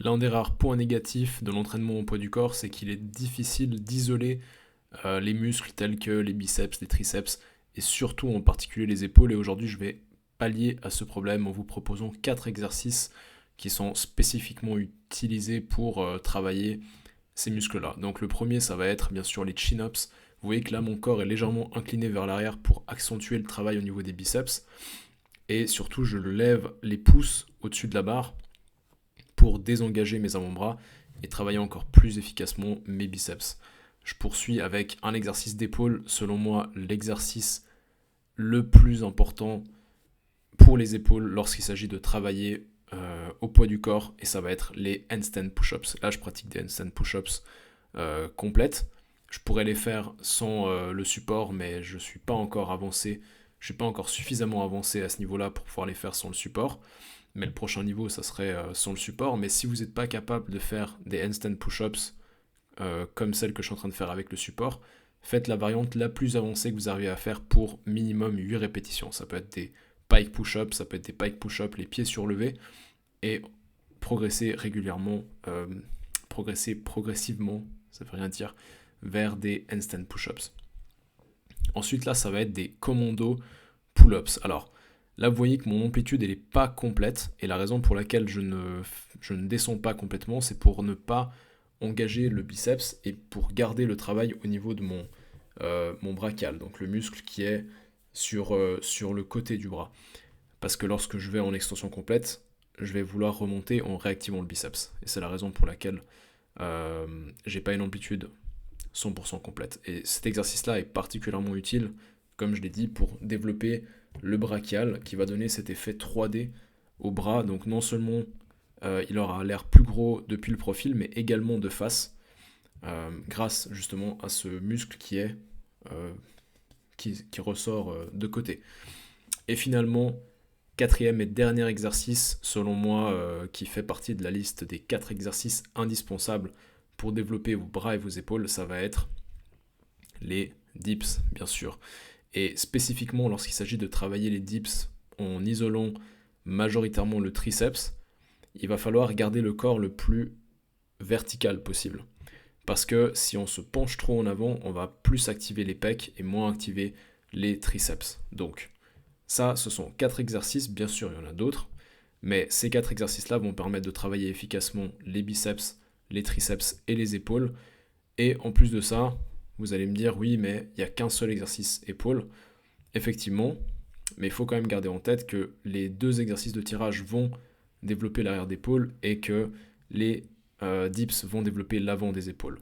L'un des rares points négatifs de l'entraînement au poids du corps, c'est qu'il est difficile d'isoler les muscles tels que les biceps, les triceps, et surtout en particulier les épaules. Et aujourd'hui, je vais pallier à ce problème en vous proposant 4 exercices qui sont spécifiquement utilisés pour travailler ces muscles-là. Donc le premier, ça va être bien sûr les chin-ups. Vous voyez que là, mon corps est légèrement incliné vers l'arrière pour accentuer le travail au niveau des biceps. Et surtout, je lève les pouces au-dessus de la barre pour désengager mes avant-bras et travailler encore plus efficacement mes biceps. Je poursuis avec un exercice d'épaule, selon moi l'exercice le plus important pour les épaules lorsqu'il s'agit de travailler au poids du corps, et ça va être les handstand push-ups. Là, je pratique des handstand push-ups complètes. Je pourrais les faire sans le support, mais je ne suis pas encore avancé. Je ne suis pas encore suffisamment avancé à ce niveau-là pour pouvoir les faire sans le support. Mais le prochain niveau, ça serait sans le support. Mais si vous n'êtes pas capable de faire des handstand push-ups comme celle que je suis en train de faire avec le support, faites la variante la plus avancée que vous arrivez à faire pour minimum 8 répétitions. Ça peut être des pike push-ups, ça peut être des pike push-ups, les pieds surlevés, et progresser régulièrement, progresser progressivement, ça veut rien dire, vers des handstand push-ups. Ensuite, là, ça va être des commando pull-ups. Alors, là, vous voyez que mon amplitude, elle n'est pas complète, et la raison pour laquelle je ne descends pas complètement, c'est pour ne pas engager le biceps et pour garder le travail au niveau de mon brachial, donc le muscle qui est sur le côté du bras. Parce que lorsque je vais en extension complète, je vais vouloir remonter en réactivant le biceps. Et c'est la raison pour laquelle j'ai pas une amplitude 100% complète. Et cet exercice-là est particulièrement utile, comme je l'ai dit, pour développer le brachial qui va donner cet effet 3D au bras. Donc non seulement il aura l'air plus gros depuis le profil, mais également de face, grâce justement à ce muscle qui ressort de côté. Et finalement, quatrième et dernier exercice, selon moi, qui fait partie de la liste des 4 exercices indispensables pour développer vos bras et vos épaules, ça va être les dips, bien sûr. Et spécifiquement, lorsqu'il s'agit de travailler les dips en isolant majoritairement le triceps, il va falloir garder le corps le plus vertical possible. Parce que si on se penche trop en avant, on va plus activer les pecs et moins activer les triceps. Donc, ça, ce sont 4 exercices, bien sûr, il y en a d'autres, mais ces 4 exercices-là vont permettre de travailler efficacement les biceps, les triceps et les épaules. Et en plus de ça, vous allez me dire, oui, mais il n'y a qu'un seul exercice épaules. Effectivement, mais il faut quand même garder en tête que les 2 exercices de tirage vont développer l'arrière d'épaule et que les dips vont développer l'avant des épaules.